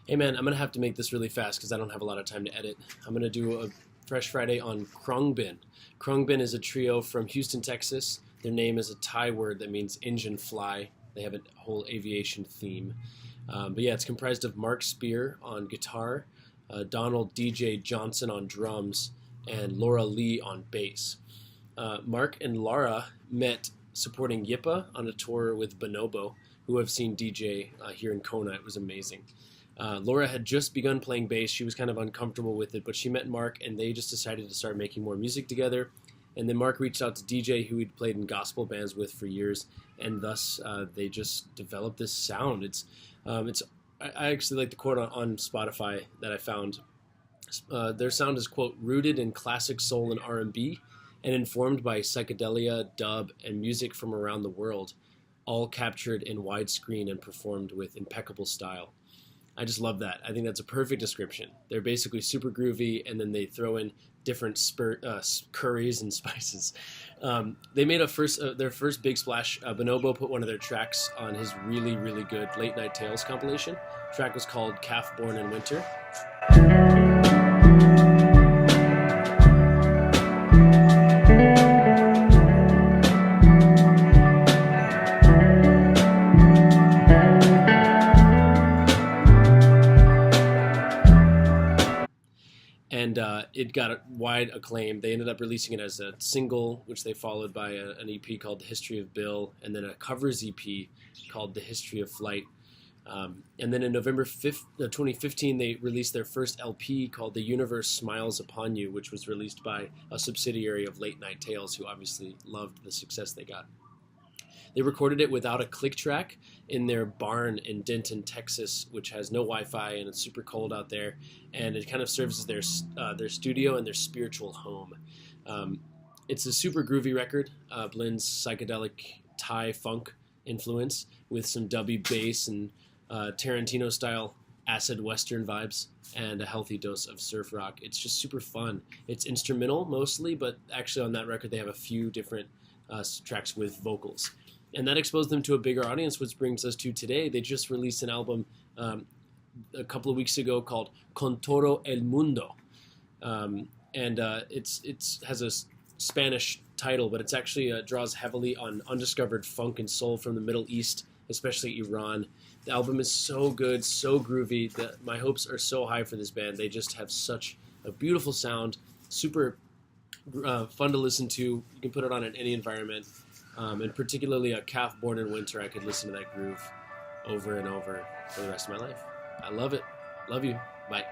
Hey man, I'm gonna have to make this really fast because I don't have a lot of time to edit. I'm gonna do a Fresh Friday on Khruangbin. Khruangbin is a trio from Houston, Texas. Their name is a Thai word that means engine fly. They have a whole aviation theme. But yeah, it's comprised of Mark Spear on guitar, Donald DJ Johnson on drums, and Laura Lee on bass. Mark and Laura met supporting Yippa on a tour with Bonobo, who I've seen DJ here in Kona. It was amazing. Laura had just begun playing bass. She was kind of uncomfortable with it, but she met Mark, and they just decided to start making more music together. And then Mark reached out to DJ, who he'd played in gospel bands with for years, and thus they just developed this sound. I actually like the quote on Spotify that I found. Their sound is, quote, rooted in classic soul and R&B and informed by psychedelia, dub, and music from around the world, all captured in widescreen and performed with impeccable style. I just love that. I think that's a perfect description. They're basically super groovy, and then they throw in different curries and spices. They made their first big splash. Bonobo put one of their tracks on his really, really good Late Night Tales compilation. The track was called Calf Born in Winter. And it got wide acclaim. They ended up releasing it as a single, which they followed by an EP called The History of Bill, and then a covers EP called The History of Flight. And then in November 2015, they released their first LP called The Universe Smiles Upon You, which was released by a subsidiary of Late Night Tales, who obviously loved the success they got. They recorded it without a click track in their barn in Denton, Texas, which has no Wi-Fi, and it's super cold out there. And it kind of serves as their studio and their spiritual home. It's a super groovy record, blends psychedelic Thai funk influence with some dubby bass and Tarantino-style acid western vibes and a healthy dose of surf rock. It's just super fun. It's instrumental mostly, but actually on that record they have a few different tracks with vocals. And that exposed them to a bigger audience, which brings us to today. They just released an album a couple of weeks ago called Con Todo el Mundo. It has a Spanish title, but it's actually draws heavily on undiscovered funk and soul from the Middle East, especially Iran. The album is so good, so groovy, that my hopes are so high for this band. They just have such a beautiful sound, super fun to listen to. You can put it on in any environment. And particularly a Calf Born in Winter, I could listen to that groove over and over for the rest of my life. I love it. Love you. Bye.